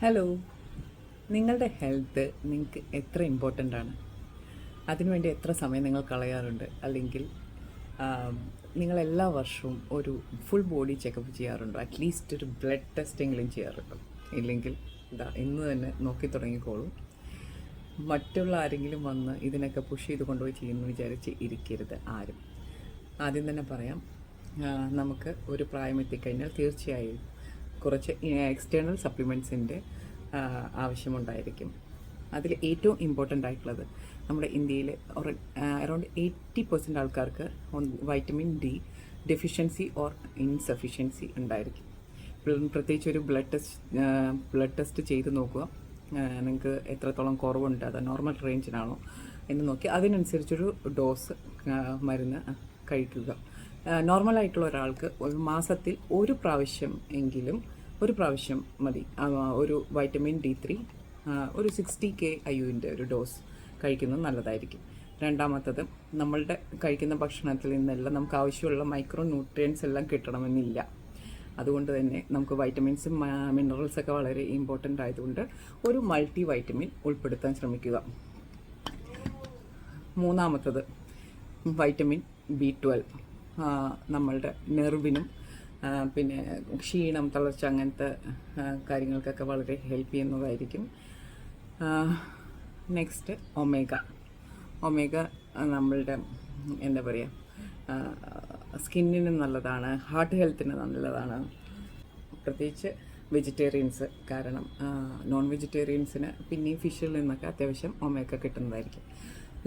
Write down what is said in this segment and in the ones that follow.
Hello, നിങ്ങളുടെ health നിങ്ങൾക്ക് എത്ര ഇമ്പോർട്ടൻ്റ് ആണ്? അതിനുവേണ്ടി എത്ര സമയം നിങ്ങൾ കളയാറുണ്ട്? അല്ലെങ്കിൽ നിങ്ങൾ എല്ലാ വർഷവും ഒരു ഫുൾ ബോഡി ചെക്കപ്പ് ചെയ്യാറുണ്ടോ? അറ്റ്ലീസ്റ്റ് ഒരു ബ്ലഡ് ടെസ്റ്റെങ്കിലും ചെയ്യാറുണ്ടോ? ഇല്ലെങ്കിൽ ഇന്ന് തന്നെ നോക്കി തുടങ്ങിക്കോളൂ. മറ്റുള്ള ആരെങ്കിലും വന്ന് ഇതിനൊക്കെ പുഷ് ചെയ്ത് കൊണ്ടുപോയി ചെയ്യുന്നു വിചാരിച്ച് ഇരിക്കരുത് ആരും. ആദ്യം തന്നെ പറയാം, നമുക്ക് ഒരു പ്രായം എത്തിക്കഴിഞ്ഞാൽ തീർച്ചയായും കുറച്ച് എക്സ്റ്റേണൽ സപ്ലിമെൻറ്റ്സിൻ്റെ ആവശ്യമുണ്ടായിരിക്കും. അതിൽ ഏറ്റവും ഇമ്പോർട്ടൻ്റ് ആയിട്ടുള്ളത് നമ്മുടെ ഇന്ത്യയിൽ അറൗണ്ട് 80% ആൾക്കാർക്ക് vitamin D deficiency or insufficiency ഉണ്ടായിരിക്കും. പ്രത്യേകിച്ച് ഒരു ബ്ലഡ് ടെസ്റ്റ് ചെയ്ത് നോക്കുക, നിങ്ങൾക്ക് എത്രത്തോളം കുറവുണ്ട്, അത് നോർമൽ റേഞ്ചിനാണോ എന്ന് നോക്കി അതിനനുസരിച്ചൊരു ഡോസ് മരുന്ന് കഴിക്കുക. നോർമലായിട്ടുള്ള ഒരാൾക്ക് ഒരു മാസത്തിൽ ഒരു പ്രാവശ്യം മതി ഒരു വൈറ്റമിൻ D3 ഒരു 60K IUവിൻ്റെ ഒരു ഡോസ് കഴിക്കുന്നത് നല്ലതായിരിക്കും. രണ്ടാമത്തത്, നമ്മളുടെ കഴിക്കുന്ന ഭക്ഷണത്തിൽ നിന്നെല്ലാം നമുക്ക് ആവശ്യമുള്ള മൈക്രോ ന്യൂട്രിയൻസ് എല്ലാം കിട്ടണമെന്നില്ല. അതുകൊണ്ട് തന്നെ നമുക്ക് വൈറ്റമിൻസും മിനറൽസൊക്കെ വളരെ ഇമ്പോർട്ടൻ്റ് ആയതുകൊണ്ട് ഒരു മൾട്ടി വൈറ്റമിൻ ഉൾപ്പെടുത്താൻ ശ്രമിക്കുക. മൂന്നാമത്തത്, വൈറ്റമിൻ B12 നമ്മളുടെ നെർവിനും പിന്നെ ക്ഷീണം, തളർച്ച അങ്ങനത്തെ കാര്യങ്ങൾക്കൊക്കെ വളരെ ഹെൽപ്പ് ചെയ്യുന്നതായിരിക്കും. നെക്സ്റ്റ്, ഒമേഗ നമ്മളുടെ എന്താ പറയുക, സ്കിന്നിന് നല്ലതാണ്, ഹാർട്ട് ഹെൽത്തിന് നല്ലതാണ്, പ്രത്യേകിച്ച് വെജിറ്റേറിയൻസ്. കാരണം നോൺ വെജിറ്റേറിയൻസിന് പിന്നെയും ഫിഷിൽ നിന്നൊക്കെ അത്യാവശ്യം ഒമേഗ കിട്ടുന്നതായിരിക്കും.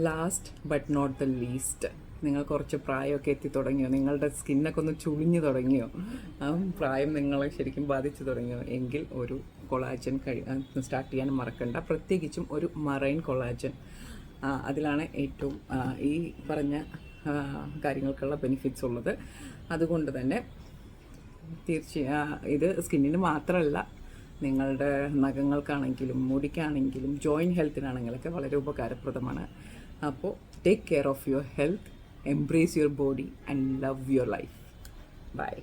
Last but not the least, നിങ്ങൾ കുറച്ച് പ്രായമൊക്കെ എത്തി തുടങ്ങിയോ, നിങ്ങളുടെ സ്കിന്നൊക്കെ ഒന്ന് ചുളിഞ്ഞു തുടങ്ങിയോ, പ്രായം നിങ്ങളെ ശരിക്കും ബാധിച്ചു തുടങ്ങിയോ എങ്കിൽ ഒരു കൊളാജൻ സ്റ്റാർട്ട് ചെയ്യാൻ മറക്കണ്ട. പ്രത്യേകിച്ചും ഒരു മറൈൻ കൊളാജൻ. അതിലാണ് ഏറ്റവും ഈ പറഞ്ഞ കാര്യങ്ങൾക്കുള്ള ബെനിഫിറ്റ്സ് ഉള്ളത്. അതുകൊണ്ട് തന്നെ ഇത് സ്കിന്നിന് മാത്രമല്ല, നിങ്ങളുടെ നഖങ്ങൾക്കാണെങ്കിലും മുടിക്കാണെങ്കിലും ജോയിൻറ്റ് ഹെൽത്തിനാണെങ്കിലൊക്കെ വളരെ ഉപകാരപ്രദമാണ്. അപ്പോൾ take care of your health, embrace your body and love your life. Bye.